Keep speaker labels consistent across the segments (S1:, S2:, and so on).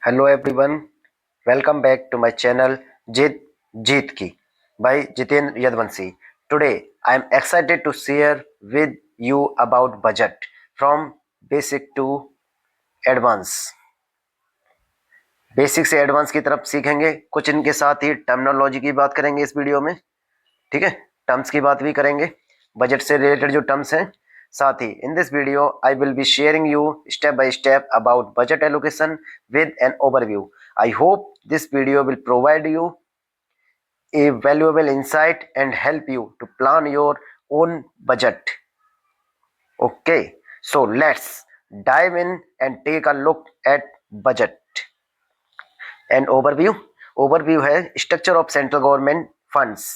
S1: Hello everyone, welcome back to my channel Jeet Ki by Jiten Yadvanshi. Today I am excited to share with you about budget from basic to advance. Basic से advance की तरफ सीखेंगे, कुछ इनके साथ ही terminology की बात करेंगे इस वीडियो में। ठीक है, टर्म्स की बात भी करेंगे, बजट से रिलेटेड जो टर्म्स हैं। साथ ही in this video I will be sharing you step by step about budget allocation with an overview. I hope this video will provide you a valuable insight and help you to plan your own budget. Okay, so let's dive in and take a look at budget. An overview है structure of central government funds.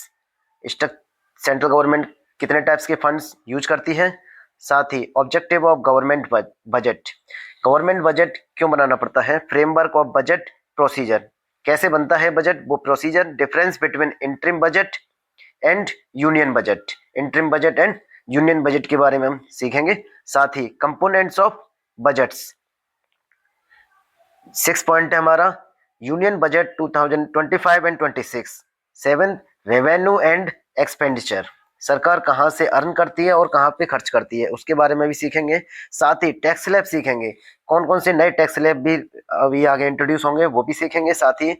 S1: Central government कितने types के funds use करती है. साथ ही objective of government budget. Government budget क्यों बनाना पड़ता है. Framework of budget procedure. कैसे बनता है बजट, वो procedure. Difference between interim budget and union budget. Interim budget and union budget के बारे में हम सीखेंगे. साथ ही कंपोनेंट्स ऑफ बजट्स. 6 पॉइंट है हमारा union budget 2025 and 26. 7 revenue and expenditure. सरकार कहाँ से अर्न करती है और कहाँ पे खर्च करती है, उसके बारे में भी सीखेंगे. साथ ही टैक्स स्लैब सीखेंगे, कौन कौन से नए टैक्स स्लैब भी अभी आगे इंट्रोड्यूस होंगे वो भी सीखेंगे. साथ ही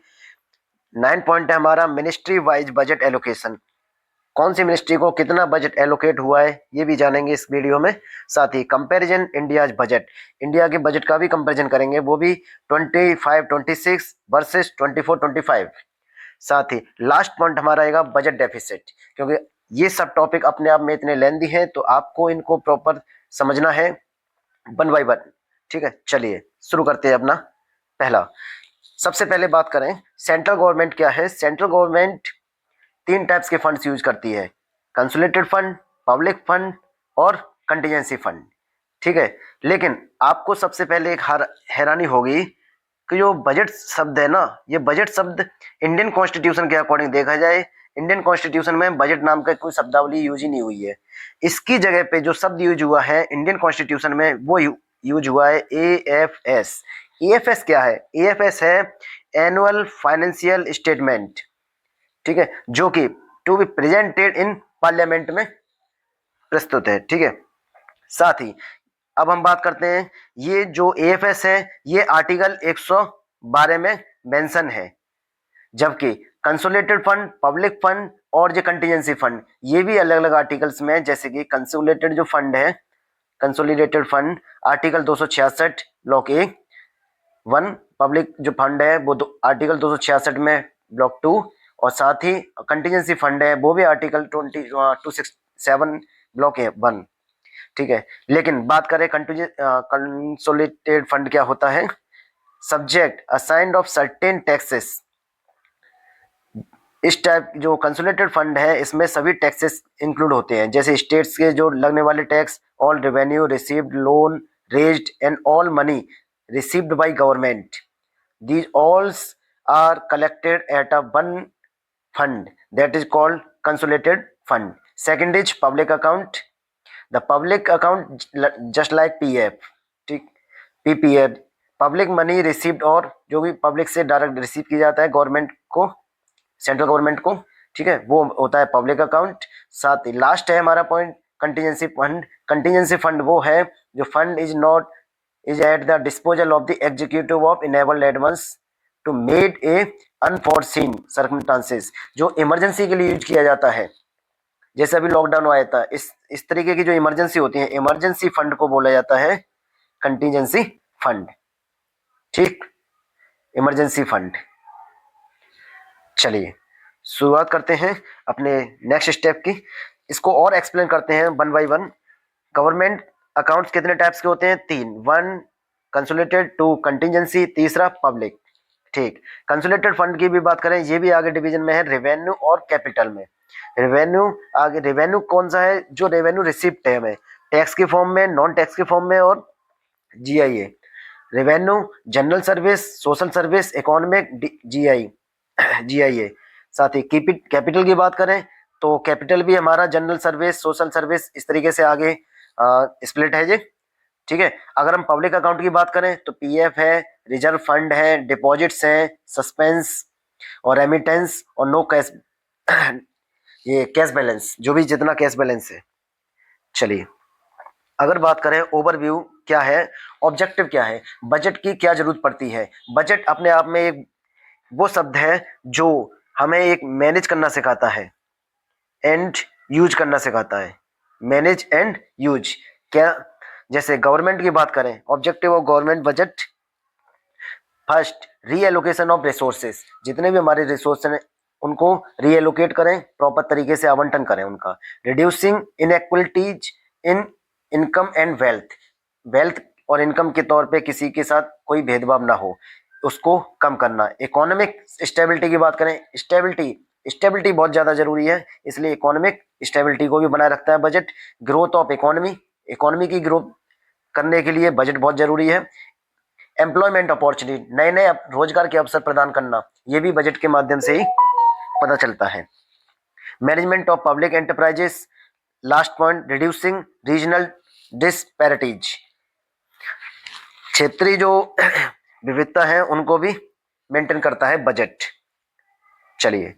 S1: 9 पॉइंट है हमारा मिनिस्ट्री वाइज बजट एलोकेशन. कौन सी मिनिस्ट्री को कितना बजट एलोकेट हुआ है ये भी जानेंगे इस वीडियो में. साथ ही कंपैरिजन इंडियाज बजट. इंडिया के बजट का भी कंपैरिजन करेंगे, वो भी 25-26 वर्सेस 24-25. साथ ही लास्ट पॉइंट हमारा आएगा बजट डेफिसिट, क्योंकि ये सब टॉपिक अपने आप में इतने लेंदी हैं तो आपको इनको प्रॉपर समझना है वन बाय वन. ठीक है, चलिए शुरू करते हैं अपना पहला. सबसे पहले बात करें सेंट्रल गवर्नमेंट क्या है. सेंट्रल गवर्नमेंट 3 टाइप्स के फंड्स यूज करती है. कंसोलिडेटेड फंड, पब्लिक फंड और कंटीजेंसी फंड. ठीक है, लेकिन आपको सबसे पहले एक हैरानी होगी कि जो बजट शब्द है ना, ये बजट शब्द इंडियन कॉन्स्टिट्यूशन के अकॉर्डिंग देखा जाए, इंडियन कॉन्स्टिट्यूशन में बजट नाम का कोई शब्दावली यूज ही नहीं हुई है. इसकी जगह पे जो शब्द यूज हुआ है इंडियन कॉन्स्टिट्यूशन में वो यूज हुआ है AFS. AFS क्या है. AFS है एनुअल फाइनेंशियल स्टेटमेंट. ठीक है, जो कि to be presented in parliament में प्रस्तुत है. ठीक है, साथ ही अब हम बात करते हैं ये जो AFS है ये आर्टिकल 112 में मेंशन है, जबकि कंसोलिडेटेड फंड, पब्लिक फंड और जो कंटीजेंसी फंड ये भी अलग अलग आर्टिकल्स में है. जैसे कि कंसोलिडेटेड जो फंड है, consolidated fund article 266 block A 1. Public जो फंड है वो आर्टिकल 266 में ब्लॉक 2. और साथ ही कंटीजेंसी फंड है वो भी आर्टिकल 267 ब्लॉक है 1. ठीक है, लेकिन बात करें कंसोलिडेटेड फंड क्या होता है. Subject assigned of certain taxes. इस टाइप जो कंसोलिडेटेड फंड है इसमें सभी टैक्सेस इंक्लूड होते हैं, जैसे स्टेट्स के जो लगने वाले tax, all revenue received, loan raised and all money received by government. These alls are collected at a one fund that is called consolidated fund. Second is public account. The public account just like PF, ठीक, PPF, public money received, और जो भी public से direct receive किया जाता है government को, central government को. ठीक है, वो होता है पब्लिक अकाउंट. साथ ही लास्ट है हमारा point contingency fund. Contingency fund वो है जो fund is at the disposal of the executive of enabled advance to made a unforeseen circumstances. जो इमरजेंसी के लिए यूज किया जाता है, जैसे अभी लॉकडाउन आया था, इस तरीके की जो इमरजेंसी होती है, इमरजेंसी फंड को बोला जाता है कंटीजेंसी फंड. ठीक, इमरजेंसी फंड. चलिए शुरुआत करते हैं अपने नेक्स्ट स्टेप की. इसको और एक्सप्लेन करते हैं one by one. Government accounts कितने टाइप्स के होते हैं. 3. 1 कंसोलिडेटेड, 2 कंटीजेंसी, तीसरा पब्लिक. ठीक, कंसोलिडेटेड फंड की भी बात करें, ये भी आगे डिवीजन में है रेवेन्यू और कैपिटल में. रेवेन्यू आगे, रेवेन्यू कौन सा है, जो रेवेन्यू रिसिप्ट है हमें टैक्स के फॉर्म में, नॉन टैक्स के फॉर्म में और GIA. Revenue general service, social service, economic, GIA. साथ ही कैपिटल की बात करें तो कैपिटल भी हमारा जनरल सर्विस, सोशल सर्विस, इस तरीके से आगे स्प्लिट है ये. ठीक है, अगर हम पब्लिक अकाउंट की बात करें तो PF है, रिजर्व फंड है, डिपॉजिट्स हैं, सस्पेंस और रेमिटेंस और नो कैश ये कैश बैलेंस, जो भी जितना कैश बैलेंस है। चलिए अगर बात करें ओवरव्यू क्या है, ऑब्जेक्टिव क्या है, बजट की क्या जरूरत पड़ती है। बजट अपने आप में एक वो शब्द है जो हमें एक मैनेज करना सिखाता है एंड यूज करना सिखाता है। मैनेज एंड यूज क्या, जैसे गवर्नमेंट की बात करें, objective of government budget, first reallocation of resources, जितने भी हमारे रिसोर्स हैं उनको रीएलोकेट करें, प्रॉपर तरीके से आवंटन करें उनका। Reducing inequalities in income and wealth, wealth और इनकम के तौर पे किसी के साथ कोई भेदभाव ना हो, उसको कम करना। इकोनॉमिक स्टेबिलिटी की बात करें, स्टेबिलिटी बहुत ज़्यादा जरूरी है, इसलिए इकोनॉमिक स्टेबिलिटी को भी बनाए रखता है budget. Growth of economy, economy की ग्रोथ करने के लिए बजट बहुत जरूरी है। एम्प्लॉयमेंट अपॉर्चुनिटी, नए नए रोजगार के अवसर प्रदान करना, ये भी बजट के माध्यम से ही पता चलता है। Management of public enterprises, last point reducing regional disparities, क्षेत्रीय जो विविधता है उनको भी मेंटेन करता है बजट। चलिए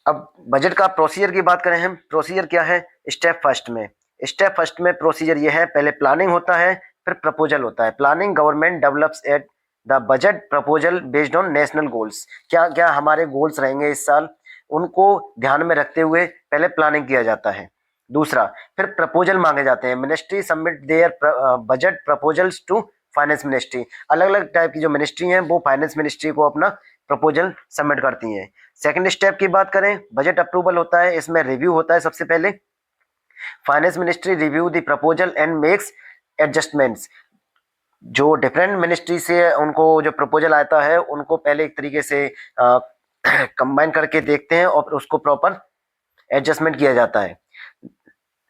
S1: अब बजट का प्रोसीजर की बात करें हम, प्रोसीजर क्या है। स्टेप फर्स्ट में प्रोसीजर ये है, पहले प्लानिंग होता है, फिर प्रपोजल होता है। Planning, government develops at the budget proposal based on national goals, क्या क्या हमारे गोल्स रहेंगे इस साल, उनको ध्यान में रखते हुए पहले प्लानिंग किया जाता है। दूसरा, फिर प्रपोजल मांगे जाते हैं, ministry submit their budget proposals to finance ministry, अलग अलग टाइप की जो मिनिस्ट्री हैं वो फाइनेंस मिनिस्ट्री को अपना प्रपोजल सबमिट करती हैं। सेकंड स्टेप की बात करें, बजट अप्रूवल होता है, इसमें रिव्यू होता है। सबसे पहले finance ministry review the proposal and makes adjustments, जो डिफरेंट मिनिस्ट्री से उनको जो प्रपोजल आता है उनको पहले एक तरीके से कंबाइन करके देखते हैं और उसको प्रॉपर एडजस्टमेंट किया जाता है।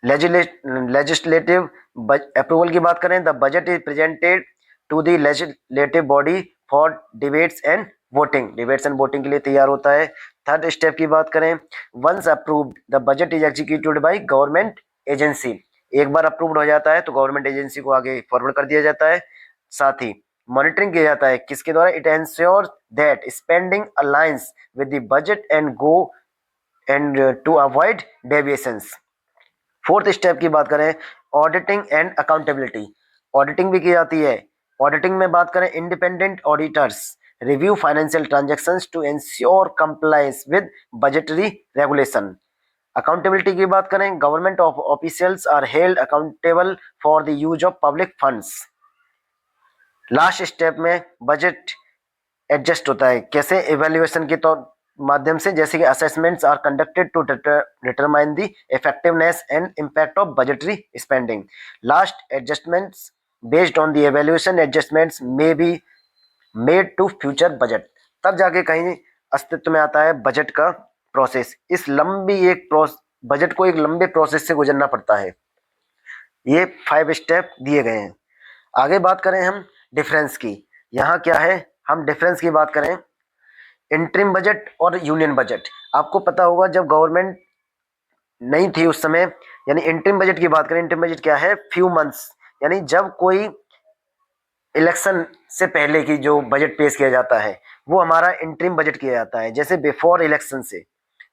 S1: लेजिस्लेटिव अप्रूवल की बात करें, the budget is presented to the legislative body for debates and voting के लिए तैयार होता है। थर्ड स्टेप की बात करें, once approved the budget is executed by government agency, एक बार अप्रूव्ड हो जाता है तो गवर्नमेंट एजेंसी को आगे फॉरवर्ड कर दिया जाता है। साथ ही मॉनिटरिंग किया जाता है किसके द्वारा, it ensures that spending aligns with the budget and go and to avoid deviations. Fourth step की बात करें, ऑडिटिंग एंड अकाउंटेबिलिटी, ऑडिटिंग भी की जाती है। ऑडिटिंग में बात करें, independent auditors review financial transactions to ensure compliance with budgetary regulation. Accountability की बात करें, government of officials are held accountable for the use of public funds. Last step में बजट एडजस्ट होता है, कैसे, इवैल्यूएशन के तौर माध्यम से, जैसे कि assessments are conducted to determine the effectiveness and impact of budgetary spending. Last adjustments based on the evaluation adjustments may be made to future budget, तब जाके कहीं अस्तित्व में आता है बजट का प्रोसेस। इस लंबी एक बजट को एक लंबे प्रोसेस से गुजरना पड़ता है। ये 5 स्टेप दिए गए हैं। आगे बात करें हम डिफरेंस की, यहाँ क्या है, हम डिफरेंस की बात करें, इंटरिम बजट और यूनियन बजट। आपको पता होगा जब गवर्नमेंट नहीं थी उस समय, यानी इंटरिम बजट की बात करें, इंटरिम बजट क्या है, फ्यू मंथ्स, यानी जब कोई इलेक्शन से पहले की जो बजट पेश किया जाता है वो हमारा इंटरिम बजट किया जाता है। जैसे बिफोर इलेक्शन से,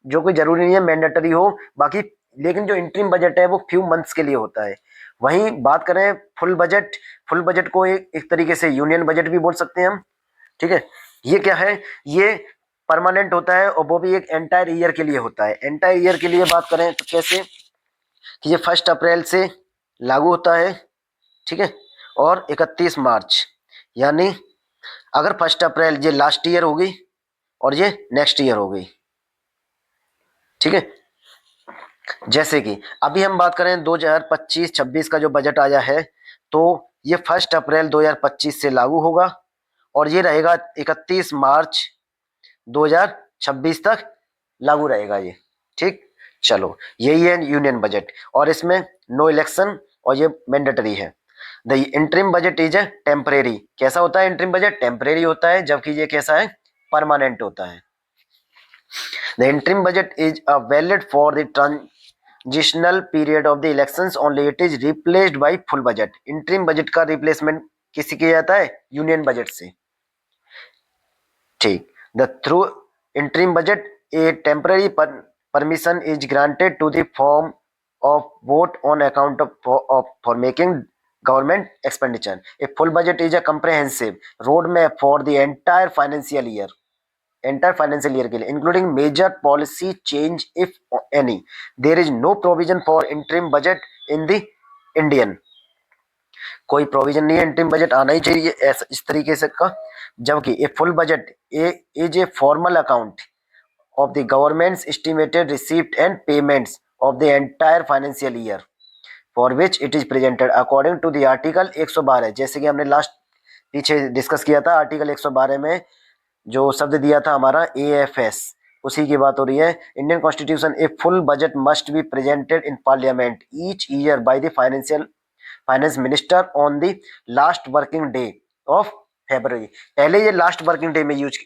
S1: जो कोई जरूरी नहीं है मैंडेटरी हो बाकी, लेकिन जो इंटरिम बजट है वो फ्यू मंथ्स के लिए होता है। वहीं बात करें फुल बजट को एक तरीके से यूनियन बजट भी बोल सकते हैं हम, ठीक है। ये क्या है, ये परमानेंट होता है और वो भी एक एंटायर ईयर के लिए होता है। एंटायर ईयर के लिए बात करें तो कैसे, कि ये 1 अप्रैल से लागू होता है, ठीक है, और 31 मार्च, यानी अगर 1 अप्रैल ये लास्ट ईयर होगी और ये नेक्स्ट ईयर होगी, ठीक है। जैसे कि अभी हम बात करें 2025-26 का जो बजट आया है तो ये 1 अप्रैल 2025 से लागू होगा और ये रहेगा 31 मार्च 2026 तक लागू रहेगा ये, ठीक। चलो यही है यूनियन बजट और इसमें नो इलेक्शन और ये मैंडेटरी है। The interim budget is A temporary, कैसा होता है इंटरिम बजट, टेम्परेरी होता है, जबकि ये कैसा है, परमानेंट होता है। The interim budget is a valid for the transitional period of the elections only, it is replaced by full budget. Interim budget का रिप्लेसमेंट किसी किया जाता है, यूनियन बजट से। ठीक। The through interim budget A temporary permission is granted to the form of vote on account of for making government expenditure. A full budget is a comprehensive roadmap for the entire financial year के लिए including major policy change if any. There is no provision for interim budget in the Indian. कोई provision नहीं है, interim budget आना ही चाहिए ऐसा इस तरीके से का। जबकि a full budget is a formal account of the government's estimated receipt and payments of the entire financial year for which it is presented according to the article 112। जैसे कि हमने लास्ट पीछे डिस्कस किया था, आर्टिकल 112 में जो शब्द दिया था हमारा AFS, उसी की बात हो रही है। Indian constitution A full budget must be presented in parliament each year by the finance minister on the last working day of February. पहले ये लास्ट वर्किंग डे में यूज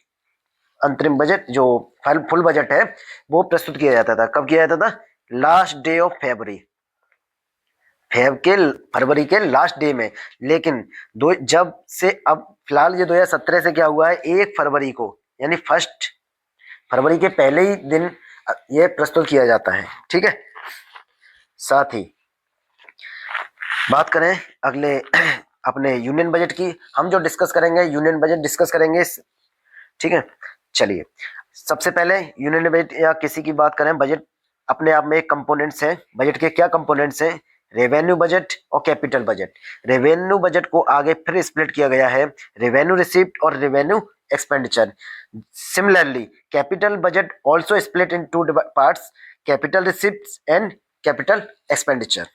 S1: अंतरिम बजट जो फुल बजट है वो प्रस्तुत किया जाता था। कब किया जाता था? लास्ट डे ऑफ फरवरी के लास्ट डे में। लेकिन जब से अब फिलहाल ये 2017 से क्या हुआ है, 1 फरवरी को यानी 1 फरवरी के पहले ही दिन ये प्रस्तुत किया जाता है। ठीक है। साथ ही बात करें अगले अपने यूनियन बजट की, हम जो डिस्कस करेंगे यूनियन बजट डिस्कस करेंगे। ठीक है, चलिए सबसे पहले यूनियन बजट या किसी की बात करें, बजट अपने आप में एक कंपोनेंट्स है। बजट के क्या कंपोनेंट्स हैं? रेवेन्यू बजट और कैपिटल बजट। रेवेन्यू बजट को आगे फिर स्प्लिट किया गया है, रेवेन्यू रिसीप्ट और revenue expenditure. Similarly capital budget also split in 2 parts, capital receipts and capital expenditure.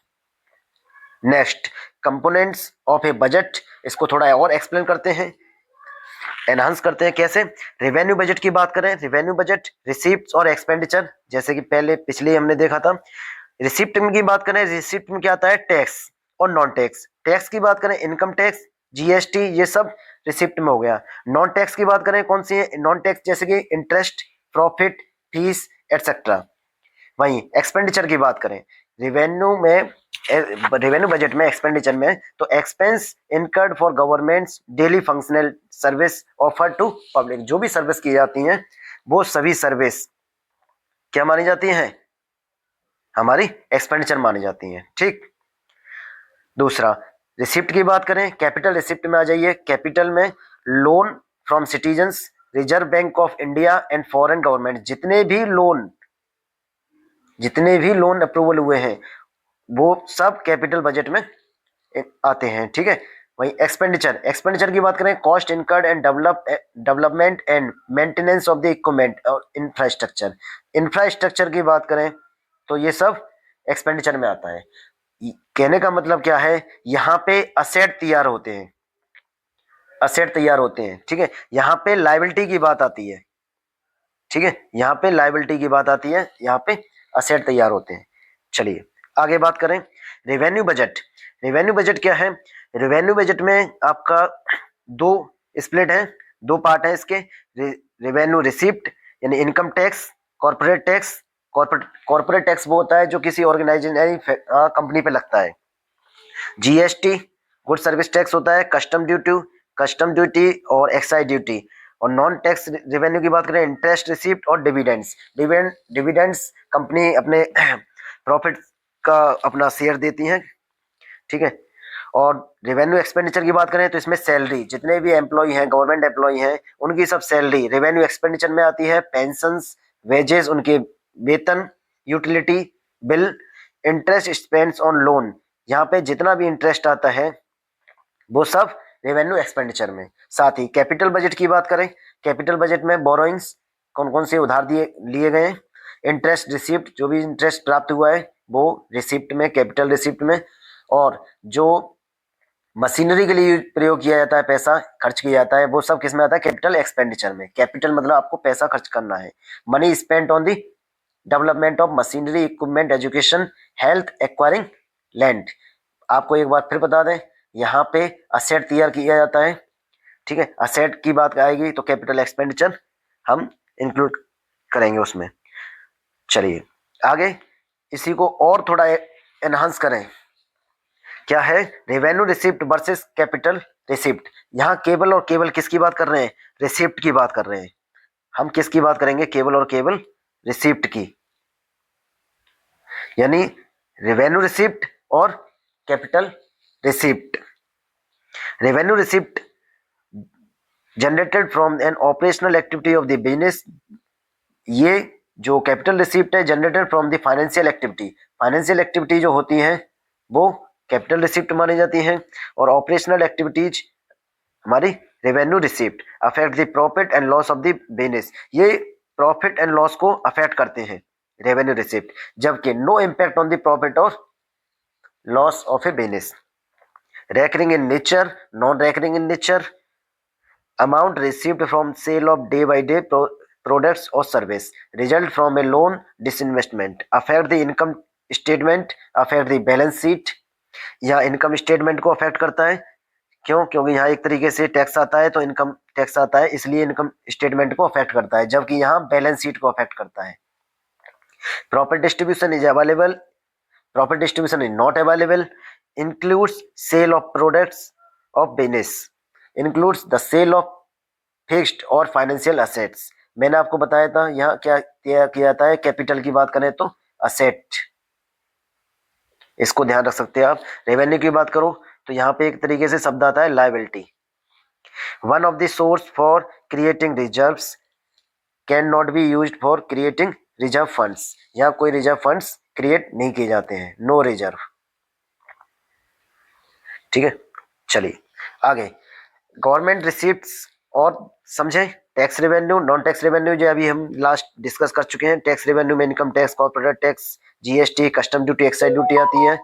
S1: Next, components of A budget, इसको थोड़ा और एक्सप्लेन करते हैं, एनहांस करते हैं। कैसे? रेवेन्यू बजट की बात करें, रेवेन्यू बजट रिसीप्ट्स और एक्सपेंडिचर, जैसे कि पिछले हमने देखा था। रिसिप्ट की बात करें, रिसिप्ट में क्या आता है? टैक्स और नॉन टैक्स। टैक्स की बात करें, इनकम टैक्स, GST, ये सब रिसिप्ट में हो गया। नॉन टैक्स की बात करें, कौन सी है नॉन टैक्स? जैसे कि इंटरेस्ट, प्रॉफिट, फीस एटसेट्रा। वहीं एक्सपेंडिचर की बात करें, रेवेन्यू बजट में एक्सपेंडिचर में तो expense incurred for government's daily functional service offer to public, जो भी सर्विस की जाती हैं वो सभी सर्विस क्या मानी जाती हैं? हमारी एक्सपेंडिचर मानी जाती हैं। ठीक। दूसरा, रिसिप्ट की बात करें, कैपिटल रिसिप्ट में आ जाइए। कैपिटल में loan from citizens, reserve bank of India and foreign government, जितने भी लोन अप्रूवल हुए हैं वो सब कैपिटल बजट में आते हैं। ठीक है। वही एक्सपेंडिचर की बात करें, cost incurred and development and maintenance of the equipment और इंफ्रास्ट्रक्चर की बात करें तो ये सब एक्सपेंडिचर में आता है। कहने का मतलब क्या है, यहाँ पे असेट तैयार होते हैं, ठीक है। यहाँ पे लायबिलिटी की बात आती है, ठीक है, यहाँ पे लायबिलिटी की बात आती है, यहाँ पे असेट तैयार होते हैं। चलिए आगे बात करें, रेवेन्यू बजट क्या है? रेवेन्यू बजट में आपका 2 स्प्लिट है, 2 पार्ट है इसके। रेवेन्यू रिसिप्ट यानी इनकम टैक्स, कॉर्पोरेट टैक्स वो होता है जो किसी ऑर्गेनाइजेशन यानी कंपनी पे लगता है। GST गुड सर्विस टैक्स होता है, कस्टम ड्यूटी और एक्साइज ड्यूटी। और नॉन टैक्स रेवेन्यू की बात करें, इंटरेस्ट रिसीप्ट और डिविडेंड्स कंपनी अपने प्रॉफिट का अपना शेयर देती हैं। ठीक है। और रेवेन्यू एक्सपेंडिचर की बात करें तो इसमें सैलरी, जितने भी एम्प्लॉय हैं, गवर्नमेंट एम्प्लॉय हैं, उनकी सब सैलरी रेवेन्यू एक्सपेंडिचर में आती है। पेंशंस, वेजेस, उनके वेतन, utility bill, interest spends on loan, यहाँ पे जितना भी इंटरेस्ट आता है वो सब रेवेन्यू एक्सपेंडिचर में। साथ ही कैपिटल बजट की बात करें, कैपिटल बजट में बोरोइंग्स कौन कौन से उधार लिए गए, इंटरेस्ट रिसिप्ट, जो भी इंटरेस्ट प्राप्त हुआ है वो रिसिप्ट में, कैपिटल रिसिप्ट में। और जो मशीनरी के लिए प्रयोग किया जाता है, पैसा खर्च किया जाता है, वो सब किस में आता है? कैपिटल एक्सपेंडिचर में। कैपिटल मतलब आपको पैसा खर्च करना है। Money spent on the development of machinery, equipment, education, health, acquiring land. आपको एक बार फिर बता दें, यहाँ पे असेट तैयार किया जाता है। ठीक है। असेट की बात आएगी तो कैपिटल एक्सपेंडिचर हम इंक्लूड करेंगे उसमें। चलिए आगे इसी को और थोड़ा एनहांस करें। क्या है? Revenue receipt versus capital receipt. यहाँ केवल और केवल किसकी बात कर रहे हैं? रिसिप्ट की बात कर रहे हैं। हम किसकी बात करेंगे? केवल और केवल रिसिप्ट की, यानी रेवेन्यू रिसिप्ट और capital receipt. Revenue receipt generated from N operational activity of the business, ये जो कैपिटल रिसिप्ट है generated from the financial activity, financial activity जो होती हैं वो कैपिटल रिसिप्ट मानी जाती हैं, और ऑपरेशनल एक्टिविटीज हमारी revenue receipt. Affect the profit and loss of the business, ये प्रॉफिट एंड लॉस को अफेक्ट करते हैं रेवेन्यू रिसिप्ट, जबकि no impact on the profit और loss of a business. recurring in nature, non-recurring in nature, amount received from sale of day-by-day products or service, result from a loan disinvestment, affect the income statement, affect the balance sheet। यहाँ income statement को affect करता है, क्यों? क्योंकि यहाँ एक तरीके से टैक्स आता है, तो इनकम टैक्स आता है, इसलिए इनकम स्टेटमेंट को अफेक्ट करता है, जबकि यहाँ बैलेंस शीट को अफेक्ट करता है। Profit distribution is available, profit distribution is not available, includes sale of products of business, includes the sale of fixed और financial assets। मैंने आपको बताया था यहाँ क्या किया जाता है, कैपिटल की बात करें तो असेट, इसको ध्यान रख सकते हैं आप। रेवेन्यू की बात करो तो यहाँ पे एक तरीके से शब्द आता है liability. One of the source for creating reserves can not be used for creating reserve funds, यहाँ कोई रिजर्व फंड्स क्रिएट नहीं किए जाते हैं, नो रिजर्व। ठीक है, चलिए आगे। गवर्नमेंट रिसीप्ट्स और समझे, tax revenue, non tax revenue जो अभी हम लास्ट डिस्कस कर चुके हैं। टैक्स रेवेन्यू में income tax, corporate tax, GST, custom duty, excise duty आती है।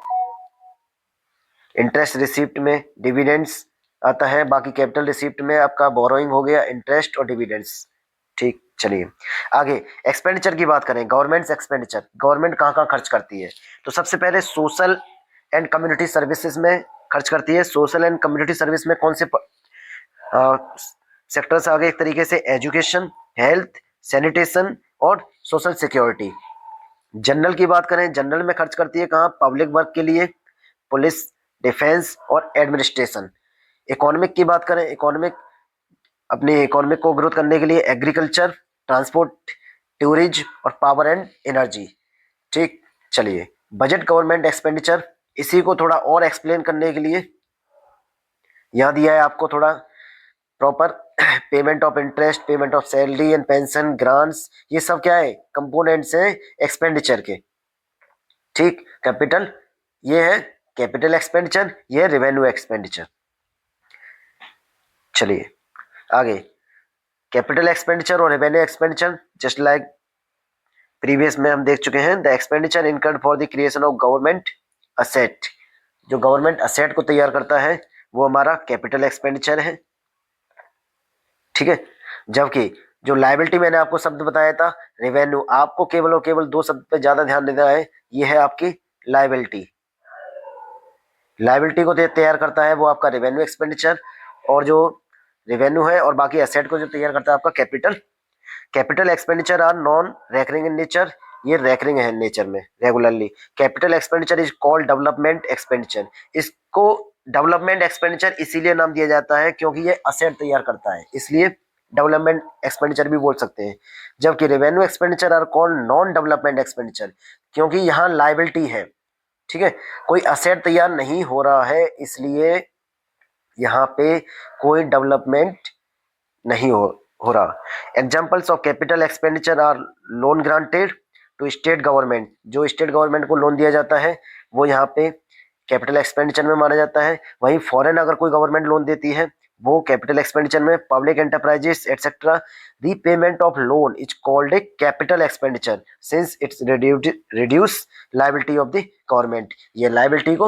S1: इंटरेस्ट रिसिप्ट में डिविडेंड्स आता है, बाकी कैपिटल रिसिप्ट में आपका बोरोइंग हो गया, इंटरेस्ट और डिविडेंड्स। ठीक, चलिए आगे एक्सपेंडिचर की बात करें। गवर्नमेंट एक्सपेंडिचर, गवर्नमेंट कहाँ कहाँ खर्च करती है? तो सबसे पहले सोशल एंड कम्युनिटी सर्विसेज में खर्च करती है। सोशल एंड कम्युनिटी सर्विस में कौन से सेक्टर्स आ गए? एक तरीके से एजुकेशन, हेल्थ, सैनिटेशन और सोशल सिक्योरिटी। जनरल की बात करें, जनरल में खर्च करती है कहाँ? पब्लिक वर्क के लिए, पुलिस, डिफेंस और एडमिनिस्ट्रेशन। इकोनॉमिक की बात करें, इकोनॉमिक अपने इकोनॉमिक को ग्रोथ करने के लिए एग्रीकल्चर, ट्रांसपोर्ट, टूरिज्म और पावर एंड एनर्जी। ठीक, चलिए बजट गवर्नमेंट एक्सपेंडिचर, इसी को थोड़ा और एक्सप्लेन करने के लिए यहाँ दिया है आपको थोड़ा proper. Payment of interest, payment of salary and pension, grants, ये सब क्या है? कंपोनेंट्स हैं एक्सपेंडिचर के। ठीक, कैपिटल ये है कैपिटल एक्सपेंडिचर, ये है रेवेन्यू एक्सपेंडिचर। चलिए आगे, कैपिटल एक्सपेंडिचर और revenue expenditure just like previous में हम देख चुके हैं। The expenditure incurred for the creation of government asset, जो गवर्नमेंट असेट को तैयार करता है वो हमारा कैपिटल एक्सपेंडिचर है। ठीक है, जबकि जो लायबिलिटी मैंने आपको शब्द बताया था रेवेन्यू, आपको केवल और केवल दो शब्द पे ज्यादा ध्यान देना है, ये है आपकी लायबिलिटी। लायबिलिटी को तैयार करता है वो आपका रेवेन्यू एक्सपेंडिचर, और जो रेवेन्यू है और बाकी एसेट को जो तैयार करता है आपका capital. Capital expenditure are non recurring in nature, ये रेकरिंग है नेचर में regularly. Capital expenditure is called development expenditure, इसको डेवलपमेंट एक्सपेंडिचर इसीलिए नाम दिया जाता है क्योंकि ये असेट तैयार करता है, इसलिए डेवलपमेंट एक्सपेंडिचर भी बोल सकते हैं। जबकि revenue expenditure are called non development expenditure, क्योंकि यहाँ लायबिलिटी है। ठीक है, कोई असेट तैयार नहीं हो रहा है, इसलिए यहाँ पे कोई डेवलपमेंट नहीं हो रहा। Examples of capital expenditure are loan granted to state government, जो स्टेट गवर्नमेंट को लोन दिया जाता है वो यहाँ पे कैपिटल एक्सपेंडिचर में माना जाता है। वहीं फॉरेन अगर कोई गवर्नमेंट लोन देती है वो कैपिटल एक्सपेंडिचर में। Public enterprises etcetera, repayment of loan is called a capital expenditure since it's reduce liability of the government, ये लायबिलिटी को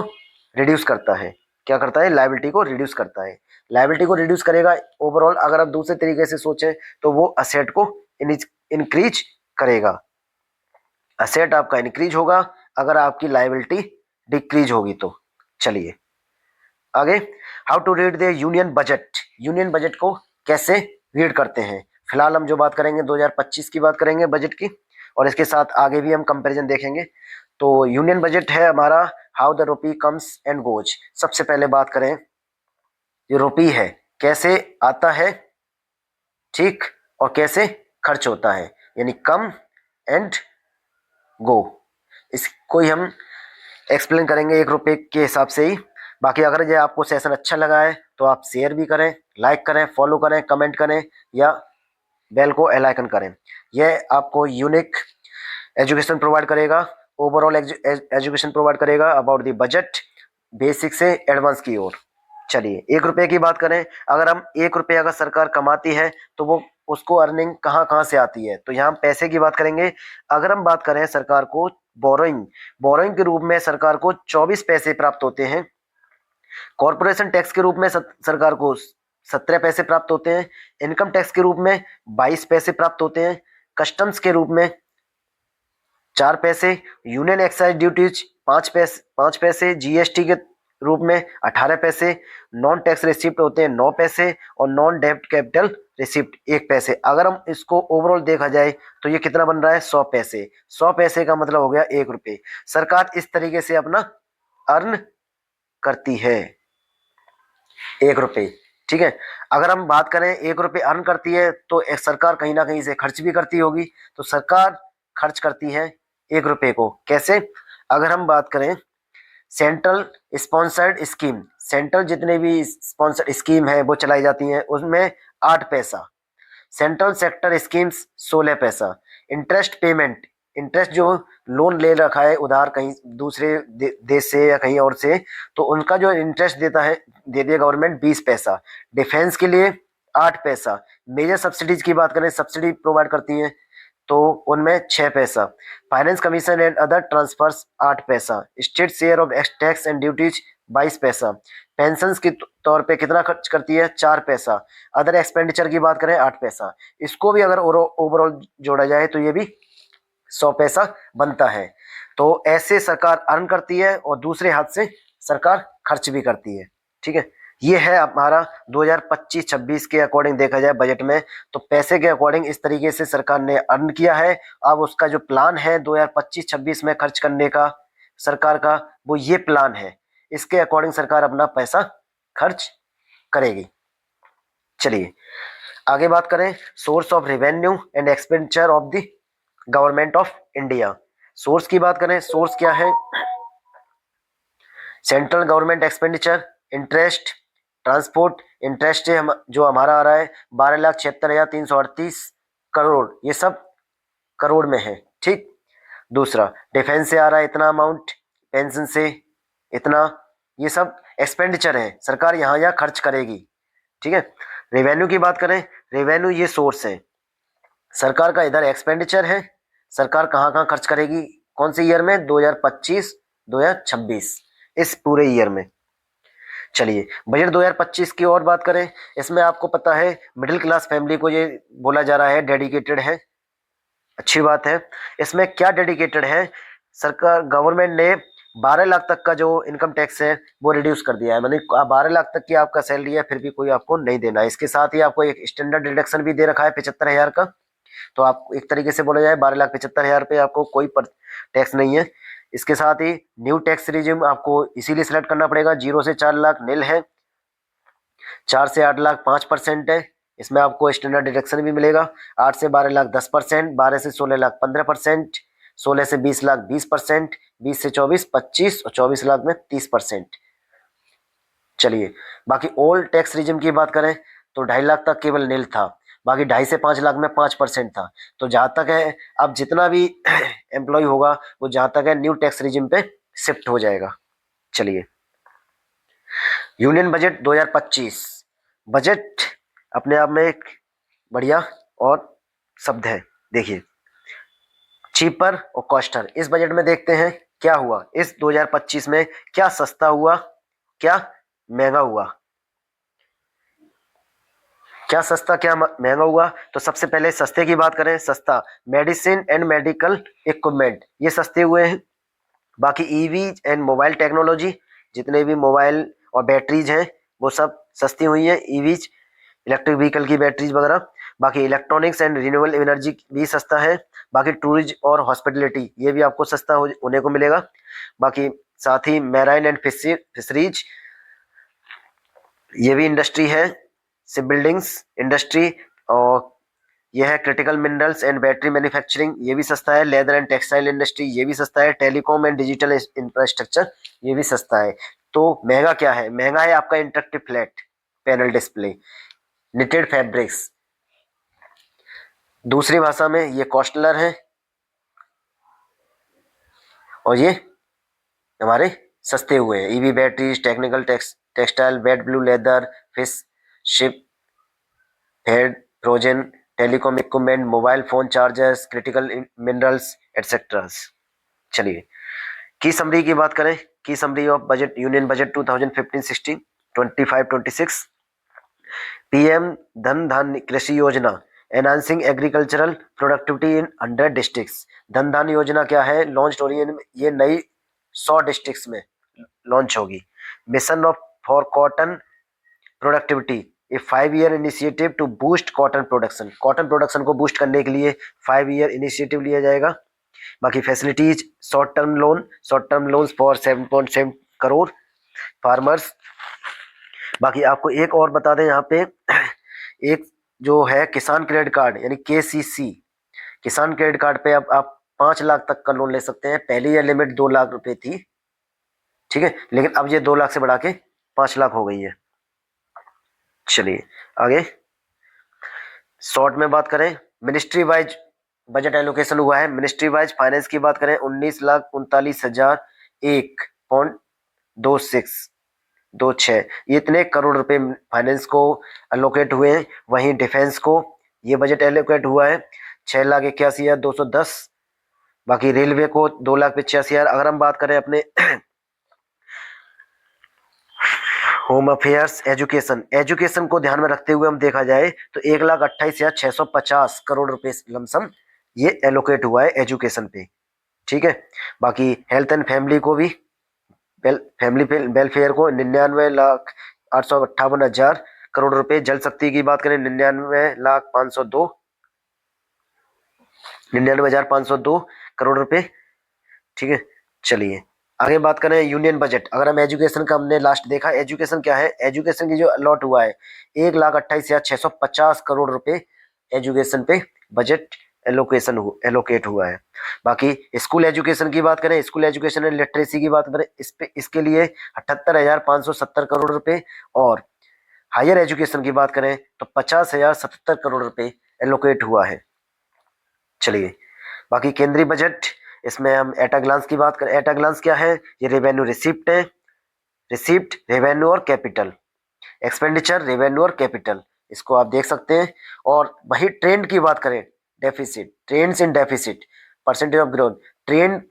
S1: रिड्यूस करता है। क्या करता है? लायबिलिटी को रिड्यूस करता है। लायबिलिटी को रिड्यूस करेगा ओवरऑल, अगर आप दूसरे तरीके से सोचें तो वो असेट को इंक्रीज करेगा। असेट आपका इंक्रीज होगा अगर आपकी लायबिलिटी डिक्रीज होगी तो। चलिए आगे, how to read the union budget, union budget को कैसे रीड करते हैं। फिलहाल हम जो बात करेंगे 2025 की बात करेंगे बजट की, और इसके साथ आगे भी हम कंपैरिजन देखेंगे। तो यूनियन बजट है हमारा how the rupee comes and goes. सबसे पहले बात करें जो रुपये है कैसे आता है, ठीक, और कैसे खर्च होता है, यानी कम एंड गो। इसको ही हम एक्सप्लेन करेंगे 1 रुपये के हिसाब से ही। बाकी अगर ये आपको सेशन अच्छा लगा है तो आप शेयर भी करें, लाइक करें, फॉलो करें, कमेंट करें या बेल को एल आइकन करें। यह आपको यूनिक एजुकेशन प्रोवाइड करेगा, ओवरऑल एजुकेशन प्रोवाइड करेगा अबाउट द बजट, बेसिक से एडवांस की ओर। चलिए 1 रुपये की बात करें। अगर हम 1 रुपये अगर सरकार कमाती है तो वो उसको अर्निंग कहाँ कहाँ से आती है, तो यहाँ हम पैसे की बात करेंगे। अगर हम बात करें सरकार को बोरोइंग, बोरोइंग के रूप में सरकार को 24 पैसे प्राप्त होते हैं। कॉरपोरेशन टैक्स के रूप में सरकार को 17 पैसे प्राप्त होते हैं। इनकम टैक्स के रूप में 22 पैसे प्राप्त होते हैं। कस्टम्स के रूप में 4 पैसे, यूनियन एक्साइज ड्यूटीज 5 पैसे, जीएसटी के रूप में 18 पैसे, नॉन टैक्स रिसिप्ट होते हैं 9 पैसे और नॉन डेब्ट कैपिटल रिसिप्ट 1 पैसे। अगर हम इसको ओवरऑल देखा जाए तो ये कितना बन रहा है, 100 पैसे। 100 पैसे का मतलब हो गया 1 रुपये। सरकार इस तरीके से अपना अर्न करती है 1 रुपये, ठीक है। अगर हम बात करें 1 रुपये अर्न करती है तो एक सरकार कहीं ना कहीं से खर्च भी करती होगी, तो सरकार खर्च करती है 1 रुपये को कैसे। अगर हम बात करें सेंट्रल स्पॉन्सर्ड स्कीम, सेंट्रल जितने भी स्पॉन्सर्ड स्कीम है वो चलाई जाती हैं, उसमें 8 पैसा। सेंट्रल सेक्टर स्कीम्स 16 पैसा। इंटरेस्ट पेमेंट, इंटरेस्ट जो लोन ले रखा है उधार कहीं दूसरे देश से या कहीं और से, तो उनका जो इंटरेस्ट देता है दे दिया गवर्नमेंट 20 पैसा। डिफेंस के लिए 8 पैसा। मेजर सब्सिडीज की बात करें, सब्सिडी प्रोवाइड करती हैं तो उनमें 6 पैसा। Finance commission and other transfers 8 पैसा। State share of tax and duties 22 पैसा। पेंशन के तौर पे कितना खर्च करती है, 4 पैसा। अदर एक्सपेंडिचर की बात करें 8 पैसा। इसको भी अगर ओवरऑल जोड़ा जाए तो ये भी 100 पैसा बनता है। तो ऐसे सरकार अर्न करती है और दूसरे हाथ से सरकार खर्च भी करती है, ठीक है। ये है हमारा 2025-26 के अकॉर्डिंग देखा जाए बजट में, तो पैसे के अकॉर्डिंग इस तरीके से सरकार ने अर्न किया है। अब उसका जो प्लान है 2025-26 में खर्च करने का सरकार का, वो ये प्लान है। इसके अकॉर्डिंग सरकार अपना पैसा खर्च करेगी। चलिए आगे बात करें source of revenue and expenditure of the government of India. Source की बात करें, सोर्स क्या है, central government expenditure, interest, transport. Interest है जो हमारा आ रहा है 12,76,338 करोड़, ये सब करोड़ में है, ठीक। दूसरा डिफेंस से आ रहा है इतना अमाउंट, पेंशन से इतना, ये सब एक्सपेंडिचर है, सरकार यहाँ यहाँ खर्च करेगी, ठीक है। रेवेन्यू की बात करें, रेवेन्यू ये सोर्स है सरकार का, इधर एक्सपेंडिचर है, सरकार कहाँ कहाँ खर्च करेगी, कौन से ईयर में, 2025-2026, इस पूरे ईयर में। चलिए बजट 2025 की और बात करें, इसमें आपको पता है मिडिल क्लास फैमिली को ये बोला जा रहा है डेडिकेटेड है, अच्छी बात है। इसमें क्या डेडिकेटेड है, सरकार गवर्नमेंट ने 12 लाख तक का जो इनकम टैक्स है वो रिड्यूस कर दिया है, मतलब 12 लाख तक की आपका सैलरी है फिर भी कोई आपको नहीं देना है। इसके साथ ही आपको एक स्टैंडर्ड डिडक्शन भी दे रखा है 75,000 का, तो आप एक तरीके से बोला जाए 12,75,000 पे आपको कोई टैक्स नहीं है। इसके साथ ही न्यू टैक्स रिजिम आपको इसीलिए सिलेक्ट करना पड़ेगा, 0 से 4 लाख नील है, 4 से 8 लाख 5% है, इसमें आपको स्टैंडर्ड डिडक्शन भी मिलेगा। 8 से 12 लाख 10%, 12 से 16 लाख 15%, 16 से 20 लाख 20%, 20 से 24 25 और 24 लाख में 30%। चलिए बाकी ओल्ड टैक्स रिजिम की बात करें तो 2.5 लाख तक केवल नील था, बाकी 2.5 से 5 लाख में 5% था। तो जहां तक है अब जितना भी एम्प्लॉय होगा वो जहां तक है न्यू टैक्स रिजिम पे शिफ्ट हो जाएगा। चलिए यूनियन बजट 2025, बजट अपने आप में एक बढ़िया और शब्द है। देखिए चीपर और कॉस्टर, इस बजट में देखते हैं क्या हुआ इस 2025 में, क्या सस्ता हुआ, क्या महंगा हुआ, क्या सस्ता क्या महंगा हुआ। तो सबसे पहले सस्ते की बात करें, सस्ता मेडिसिन एंड मेडिकल इक्विपमेंट ये सस्ते हुए हैं। बाकी ईवी एंड मोबाइल टेक्नोलॉजी, जितने भी मोबाइल और बैटरीज हैं वो सब सस्ती हुई हैं, ईवीज इलेक्ट्रिक व्हीकल की बैटरीज वगैरह। बाकी इलेक्ट्रॉनिक्स एंड रिन्यूएबल एनर्जी भी सस्ता है। बाकी टूरिज्म और हॉस्पिटलिटी ये भी आपको सस्ता होने को मिलेगा। बाकी साथ ही मैराइन एंड फिशरीज ये भी इंडस्ट्री है, शिप बिल्डिंग्स इंडस्ट्री। और ये है critical minerals and battery manufacturing, ये भी सस्ता है। लेदर एंड टेक्सटाइल इंडस्ट्री, ये भी सस्ता है। टेलीकॉम एंड डिजिटल इंफ्रास्ट्रक्चर, ये भी सस्ता है। तो महंगा क्या है? महंगा है आपका interactive flat panel display, knitted fabrics. दूसरी भाषा में ये कॉस्टलर है, और ये हमारे सस्ते हुए हैं। EV batteries, technical textile, wet blue leather, fish ship head, frozen, telecom equipment, mobile phone chargers, critical minerals etcetera. चलिए की समरी की बात करें। Key summary of budget, union budget 2015-16, 25-26। PM Dhan Dhaanya Krishi Yojana, enhancing agricultural productivity in 100 districts. Dhan Dhaanya योजना क्या है? Launch हो रही है, ये नई 100 डिस्ट्रिक्ट्स में लॉन्च होगी। Mission of for cotton productivity, a 5 year initiative to boost cotton production. Cotton production को बूस्ट करने के लिए 5 ईयर इनिशिएटिव लिया जाएगा। बाकी facilities, short term loans for 7.7 crore farmers. बाकी आपको एक और बता दें यहाँ पे, एक जो है किसान क्रेडिट कार्ड यानी केसीसी, किसान क्रेडिट कार्ड पे अब आप 5 लाख तक का लोन ले सकते हैं। पहले यह लिमिट 2 लाख रुपए थी, ठीक है, लेकिन अब ये 2 लाख से बढ़ा के 5 लाख हो गई है। चलिए आगे शॉर्ट में बात करें, मिनिस्ट्री वाइज बजट एलोकेशन हुआ है। मिनिस्ट्री वाइज फाइनेंस की बात करें, 19,39,001.26 ये इतने करोड़ रुपए फाइनेंस को एलोकेट हुए हैं। वहीं डिफेंस को ये बजट एलोकेट हुआ है 6,81,210। बाकी रेलवे को 2,85,000। अगर हम बात करें अपने होम अफेयर्स, एजुकेशन, एजुकेशन को ध्यान में रखते हुए हम देखा जाए तो 1,28,650 करोड़ रुपए लमसम ये एलोकेट हुआ है एजुकेशन पे, ठीक है। बाकी हेल्थ एंड फैमिली को भी, फैमिली वेलफेयर को 99,858,000 करोड़ रुपए। जल शक्ति की बात करें 99,502 करोड़ रुपए, ठीक है। चलिए आगे बात करें यूनियन बजट। अगर हम एजुकेशन का हमने लास्ट देखा, एजुकेशन क्या है, एजुकेशन की जो अलॉट हुआ है 1,28,650 करोड़ रुपए एजुकेशन पे बजट एलोकेट हुआ है। बाकी स्कूल एजुकेशन की बात करें, स्कूल एजुकेशन एंड लिटरेसी की बात करें, इस पे इसके लिए 78,570 करोड़ रुपए। और हायर एजुकेशन की बात करें तो 50,077 करोड़ रुपए एलोकेट हुआ है। चलिए बाकी केंद्रीय बजट, इसमें हम एट अ ग्लांस की बात करें। एट अ ग्लांस क्या है? ये रेवेन्यू रिसिप्ट है, रिसिप्ट रेवेन्यू और कैपिटल, एक्सपेंडिचर रेवेन्यू और कैपिटल, इसको आप देख सकते हैं। और वही ट्रेंड की बात करें, deficit, trends in deficit, percentage of growth, trend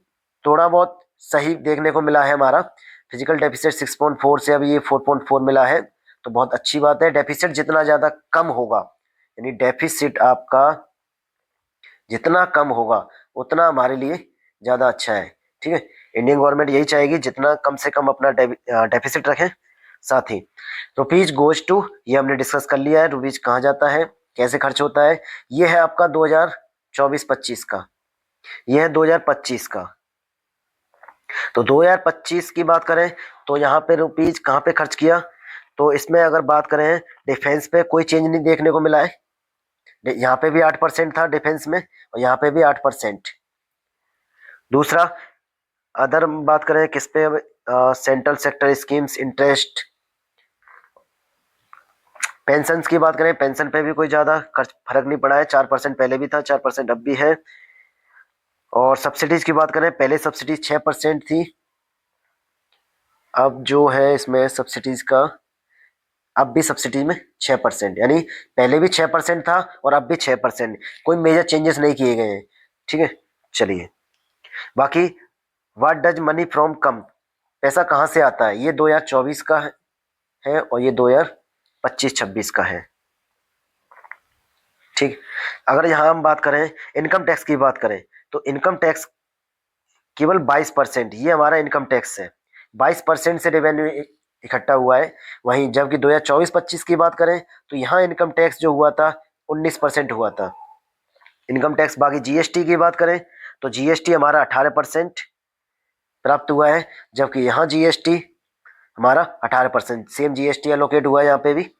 S1: थोड़ा बहुत सही देखने को मिला है हमारा। फिजिकल डेफिसिट 6.4 से अभी ये 4.4 मिला है, तो बहुत अच्छी बात है। डेफिसिट जितना ज्यादा कम होगा, यानी डेफिसिट आपका जितना कम होगा उतना हमारे लिए ज्यादा अच्छा है, ठीक है। इंडियन गवर्नमेंट यही चाहेगी जितना कम से कम अपना डेफिसिट रखें। साथ ही रुपीज गोज टू, ये हमने डिस्कस कर लिया है, रुपीज कहाँ जाता है, कैसे खर्च होता है। ये है आपका 2024-25 का, ये है 2025 का। तो 2025 की बात करें तो यहाँ पे रुपीज कहाँ पे खर्च किया, तो इसमें अगर बात करें डिफेंस पे कोई चेंज नहीं देखने को मिला है। यहाँ पे भी 8% था डिफेंस में, और यहाँ पे भी 8%। दूसरा अदर बात करें किस पे, central sector schemes, interest, pension की बात करें, पेंशन पे भी कोई ज्यादा खर्च फर्क नहीं पड़ा है। 4% पहले भी था, 4% अब भी है। और सब्सिडीज की बात करें, पहले सब्सिडीज 6% थी, अब जो है इसमें सब्सिडीज का, अब भी सब्सिडी में 6%, यानी पहले भी 6% था और अब भी 6%, कोई मेजर चेंजेस नहीं किए गए हैं, ठीक है। चलिए बाकी व्हाट डज मनी फ्रॉम कम, पैसा कहाँ से आता है, ये 2024 का है और ये 2025-26 का है, ठीक। अगर यहाँ हम बात करें इनकम टैक्स की बात करें, तो इनकम टैक्स केवल 22%, ये हमारा इनकम टैक्स है, 22% से रेवेन्यू इकट्ठा हुआ है। वहीं जबकि 2024-25 की बात करें तो यहाँ इनकम टैक्स जो हुआ था 19% हुआ था इनकम टैक्स। बाकी जीएसटी की बात करें तो जीएसटी हमारा 18% प्राप्त हुआ है, जबकि यहाँ जीएसटी हमारा 18%, सेम जीएसटी एलोकेट हुआ है यहाँ पे भी।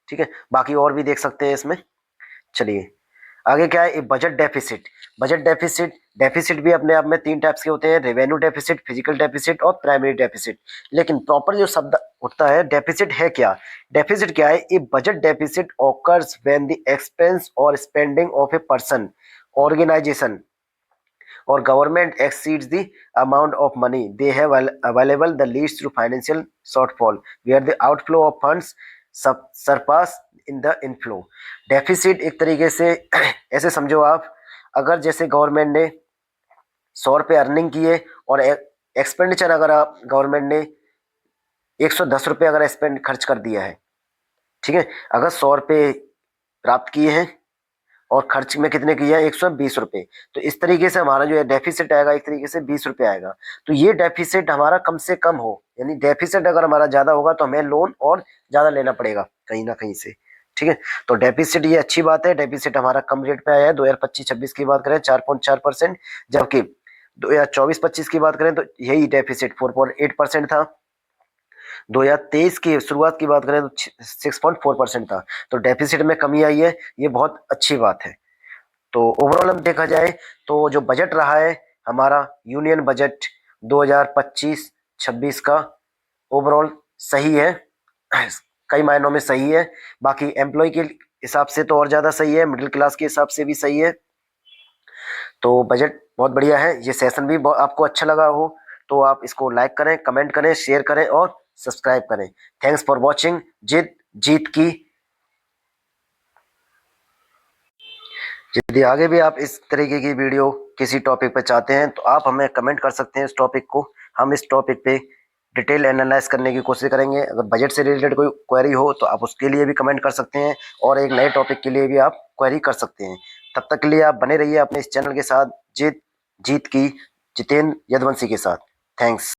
S1: ठीक है, बाकी और भी देख सकते हैं इसमें। चलिए आगे क्या है, budget deficit. Budget deficit, deficit भी अपने आप में तीन टाइप्स के होते हैं, रेवेन्यू डेफिसिट, फिजिकल डेफिसिट और प्राइमरी डेफिसिट। लेकिन प्रॉपर जो शब्द उठता है डेफिसिट है क्या, डेफिसिट क्या है, a budget deficit occurs when the expense और spending of a person, organisation or government exceeds the amount of money they have available, the leads to financial shortfall where the outflow of funds surpass in the inflow। Deficit एक तरीके से ऐसे समझो आप, अगर जैसे government ने 100 रुपये अर्निंग किए और एक्सपेंडिचर अगर आप गवर्नमेंट ने 110 रुपये अगर स्पेंड खर्च कर दिया है, ठीक है, अगर 100 रुपये प्राप्त किए हैं और खर्च में कितने किया है, 120 रुपये, तो इस तरीके से हमारा जो है डेफिसिट आएगा एक तरीके से 20 रुपये आएगा। तो ये डेफिसिट हमारा कम से कम हो, यानी डेफिसिट अगर हमारा ज्यादा होगा तो हमें लोन और ज्यादा लेना पड़ेगा कहीं ना कहीं से। ठीक है, तो डेफिसिट ये अच्छी बात है, डेफिसिट हमारा कम रेट पे आया है। 2025-26 की बात करें 4.4%, जबकि 2024-25 की बात करें तो यही डेफिसिट 4.8% था। 2023 की शुरुआत की बात करें तो 6.4% था। तो डेफिसिट में कमी आई है, ये बहुत अच्छी बात है। तो ओवरऑल हम देखा जाए तो जो बजट रहा है हमारा यूनियन बजट 2025-26 का, ओवरऑल सही है, कई मायनों में सही है। बाकी एम्प्लॉय के हिसाब से तो और ज्यादा सही है, मिडिल क्लास के हिसाब से भी सही है। तो बजट बहुत बढ़िया है। ये सेशन भी आपको अच्छा लगा हो तो आप इसको लाइक करें, कमेंट करें, शेयर करें और सब्सक्राइब करें। Thanks for watching. जीत की। यदि आगे भी आप इस तरीके की वीडियो किसी टॉपिक पर चाहते हैं तो आप हमें कमेंट कर सकते हैं इस टॉपिक को, हम इस टॉपिक पे डिटेल एनालाइज करने की कोशिश करेंगे। अगर बजट से रिलेटेड कोई क्वेरी हो तो आप उसके लिए भी कमेंट कर सकते हैं और एक नए टॉपिक के लिए भी आप क्वेरी कर सकते हैं। तब तक के लिए आप बने रहिए अपने इस चैनल के साथ, जीत की जितेंद्र यदवंशी के साथ। थैंक्स।